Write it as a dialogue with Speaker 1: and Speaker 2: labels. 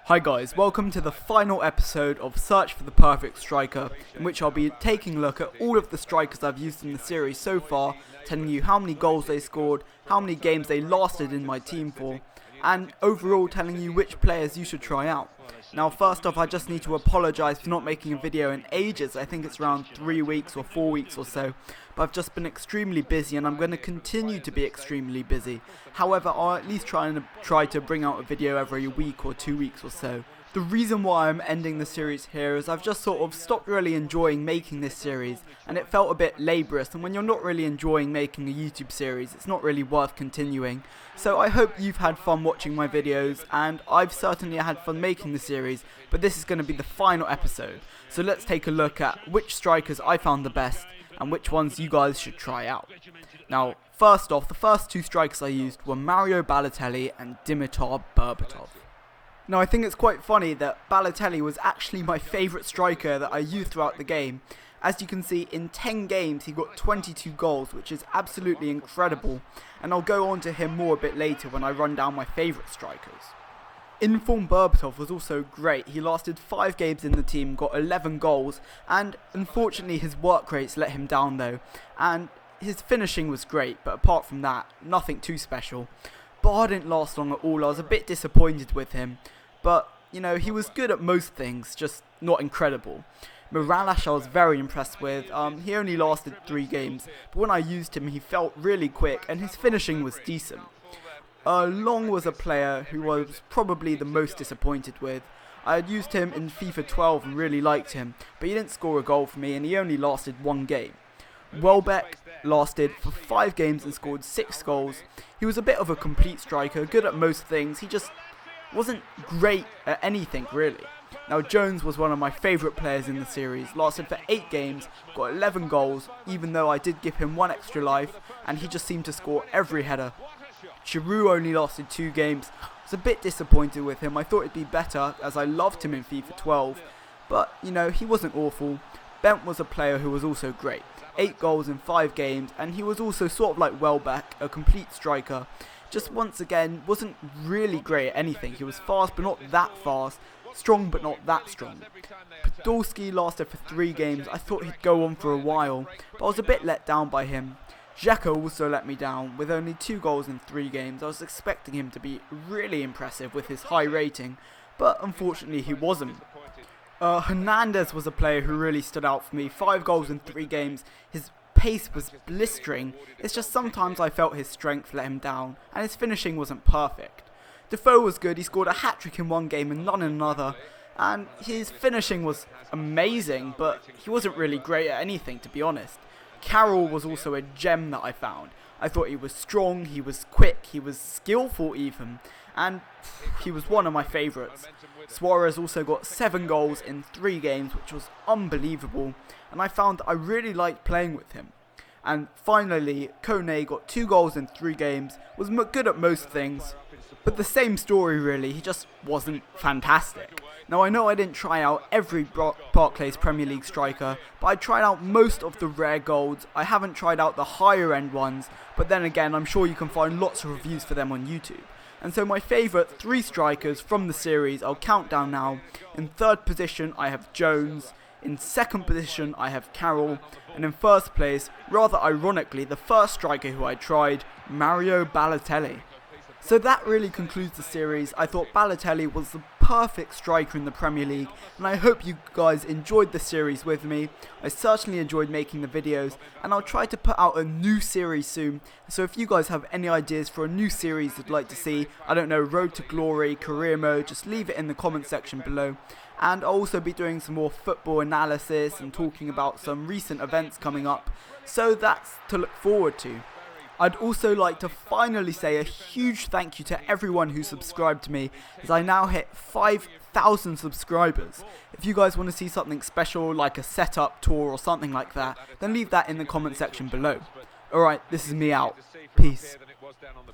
Speaker 1: Hi guys, welcome to the final episode of Search for the Perfect Striker, in which I'll be taking a look at all of the strikers I've used in the series so far, telling you how many goals they scored, how many games they lasted in my team for, and overall telling you which players you should try out. Now first off, I just need to apologise for not making a video in ages. I think it's around 3 weeks or 4 weeks or so, but I've just been extremely busy and I'm going to continue to be extremely busy. However, I'll at least try to bring out a video every week or 2 weeks or so. The reason why I'm ending the series here is I've just sort of stopped really enjoying making this series, and it felt a bit laborious, and when you're not really enjoying making a YouTube series, it's not really worth continuing. So I hope you've had fun watching my videos, and I've certainly had fun making the series, but this is going to be the final episode. So let's take a look at which strikers I found the best, and which ones you guys should try out. Now, first off, the first two strikers I used were Mario Balotelli and Dimitar Berbatov. Now I think it's quite funny that Balotelli was actually my favourite striker that I used throughout the game. As you can see, in 10 games he got 22 goals, which is absolutely incredible, and I'll go on to him more a bit later when I run down my favourite strikers. Inform Berbatov was also great. He lasted 5 games in the team, got 11 goals, and unfortunately his work rates let him down though, and his finishing was great, but apart from that, nothing too special. Bar didn't last long at all. I was a bit disappointed with him. But, you know, he was good at most things, just not incredible. Morales I was very impressed with. He only lasted 3 games, but when I used him he felt really quick and his finishing was decent. Long was a player who I was probably the most disappointed with. I had used him in FIFA 12 and really liked him, but he didn't score a goal for me and he only lasted 1 game. Welbeck lasted for 5 games and scored 6 goals. He was a bit of a complete striker, good at most things, he just wasn't great at anything really. Now Jones was one of my favourite players in the series, lasted for 8 games, got 11 goals, even though I did give him 1 extra life, and he just seemed to score every header. Giroud only lasted 2 games, I was a bit disappointed with him. I thought it'd be better as I loved him in FIFA 12, but you know, he wasn't awful. Bent was a player who was also great, 8 goals in 5 games, and he was also sort of like Welbeck, a complete striker. Just once again, wasn't really great at anything. He was fast but not that fast, strong but not that strong. Podolski lasted for 3 games. I thought he'd go on for a while, but I was a bit let down by him. Xhaka also let me down with only 2 goals in 3 games. I was expecting him to be really impressive with his high rating, but unfortunately he wasn't. Hernandez was a player who really stood out for me. 5 goals in 3 games. His pace was blistering. It's just sometimes I felt his strength let him down and his finishing wasn't perfect. Defoe was good. He scored a hat-trick in 1 game and none in another, and his finishing was amazing, but he wasn't really great at anything, to be honest. Carroll was also a gem that I found. I thought he was strong, he was quick, he was skillful even, and he was one of my favourites. Suarez also got 7 goals in 3 games, which was unbelievable, and I found that I really liked playing with him. And finally, Kone got 2 goals in 3 games, was good at most things, but the same story really, he just wasn't fantastic. Now I know I didn't try out every Barclays Premier League striker, but I tried out most of the rare golds. I haven't tried out the higher end ones, but then again I'm sure you can find lots of reviews for them on YouTube. And so my favourite 3 strikers from the series, I'll count down now. In 3rd position I have Jones, in 2nd position I have Carroll, and in 1st place, rather ironically, the first striker who I tried, Mario Balotelli. So that really concludes the series. I thought Balotelli was the perfect striker in the Premier League, and I hope you guys enjoyed the series with me. I certainly enjoyed making the videos, and I'll try to put out a new series soon. So if you guys have any ideas for a new series you'd like to see, I don't know, Road to Glory, Career Mode, just leave it in the comment section below. And I'll also be doing some more football analysis and talking about some recent events coming up, so that's to look forward to. I'd also like to finally say a huge thank you to everyone who subscribed to me, as I now hit 5,000 subscribers. If you guys want to see something special like a setup tour or something like that, then leave that in the comment section below. Alright, this is me out. Peace.